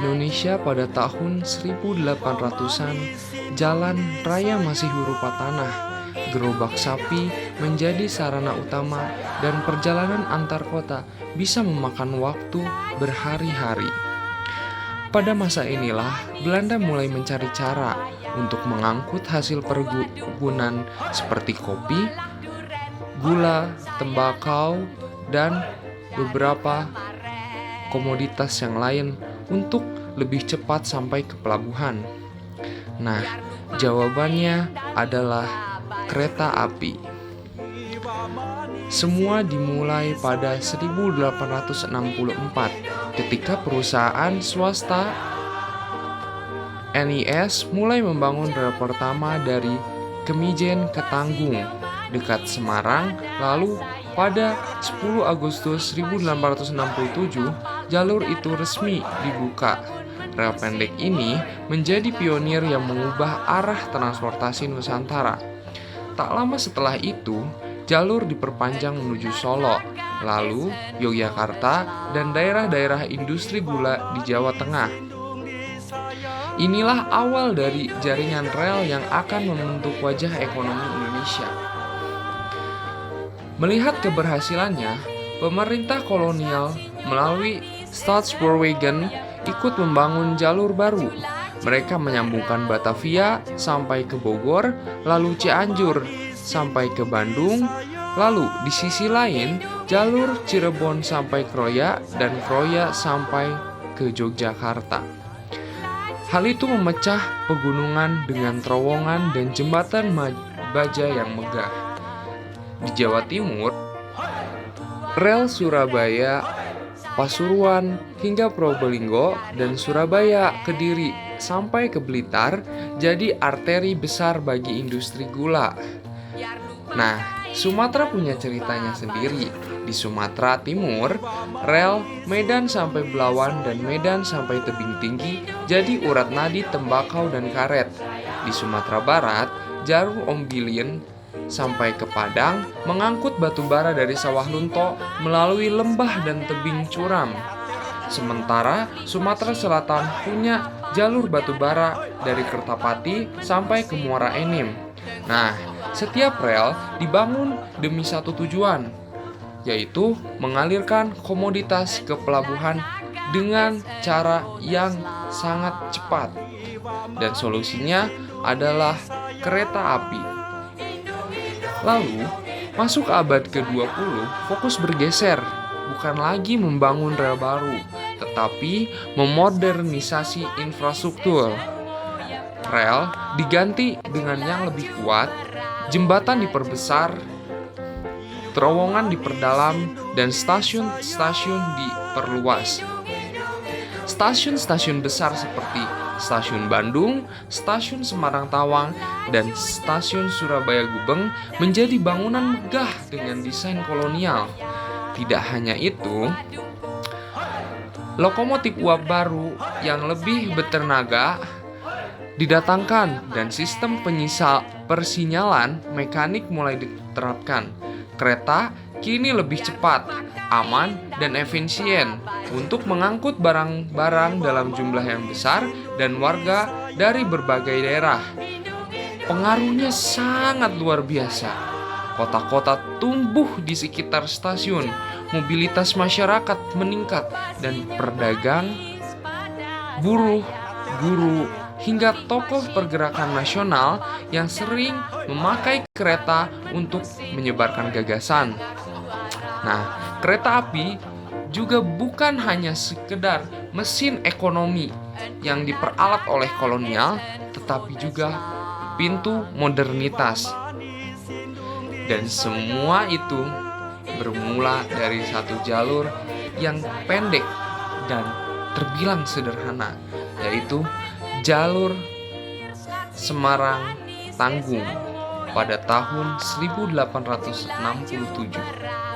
Indonesia pada tahun 1800-an, jalan raya masih berupa tanah. Gerobak sapi menjadi sarana utama dan perjalanan antar kota bisa memakan waktu berhari-hari. Pada masa inilah Belanda mulai mencari cara untuk mengangkut hasil perkebunan seperti kopi, gula, tembakau, dan beberapa komoditas yang lain untuk lebih cepat sampai ke pelabuhan. Nah, jawabannya adalah kereta api. Semua dimulai pada 1864 ketika perusahaan swasta NIS mulai membangun rel pertama dari Kemijen ke Tanggung dekat Semarang. Lalu pada 10 Agustus 1867 jalur itu resmi dibuka. Rel pendek ini menjadi pionir yang mengubah arah transportasi Nusantara. Tak lama setelah itu, jalur diperpanjang menuju Solo, lalu Yogyakarta dan daerah-daerah industri gula di Jawa Tengah. Inilah awal dari jaringan rel yang akan membentuk wajah ekonomi Indonesia. Melihat keberhasilannya, pemerintah kolonial melalui Staatspoorwegen ikut membangun jalur baru. Mereka menyambungkan Batavia sampai ke Bogor, lalu Cianjur sampai ke Bandung, lalu di sisi lain jalur Cirebon sampai Kroya dan Kroya sampai ke Yogyakarta. Hal itu memecah pegunungan dengan terowongan dan jembatan baja yang megah. Di Jawa Timur, rel Surabaya, Pasuruan hingga Probolinggo dan Surabaya, Kediri sampai ke Blitar jadi arteri besar bagi industri gula. Nah, Sumatera punya ceritanya sendiri. Di Sumatera Timur, rel Medan sampai Belawan dan Medan sampai Tebing Tinggi jadi urat nadi tembakau dan karet. Di Sumatera Barat, jalur Ombilin sampai ke Padang mengangkut batu bara dari Sawah Lunto melalui lembah dan tebing curam. Sementara Sumatera Selatan punya jalur batu bara dari Kertapati sampai ke Muara Enim. Nah, setiap rel dibangun demi satu tujuan, yaitu mengalirkan komoditas ke pelabuhan dengan cara yang sangat cepat. Dan solusinya adalah kereta api. Lalu, masuk abad ke-20, fokus bergeser, bukan lagi membangun rel baru, tetapi memodernisasi infrastruktur. Rel diganti dengan yang lebih kuat, jembatan diperbesar, terowongan diperdalam, dan stasiun-stasiun diperluas. Stasiun-stasiun besar seperti Stasiun Bandung, Stasiun Semarang Tawang, dan Stasiun Surabaya Gubeng menjadi bangunan megah dengan desain kolonial. Tidak hanya itu, lokomotif uap baru yang lebih bertenaga didatangkan dan sistem persinyalan mekanik mulai diterapkan. Kereta kini lebih cepat, aman, dan efisien untuk mengangkut barang-barang dalam jumlah yang besar dan warga dari berbagai daerah. Pengaruhnya sangat luar biasa. Kota-kota tumbuh di sekitar stasiun, mobilitas masyarakat meningkat, dan pedagang, buruh, guru, hingga tokoh pergerakan nasional yang sering memakai kereta untuk menyebarkan gagasan. Nah, kereta api juga bukan hanya sekedar mesin ekonomi yang diperalat oleh kolonial, tetapi juga pintu modernitas. Dan semua itu bermula dari satu jalur yang pendek dan terbilang sederhana, yaitu jalur Semarang Tanggung pada tahun 1867.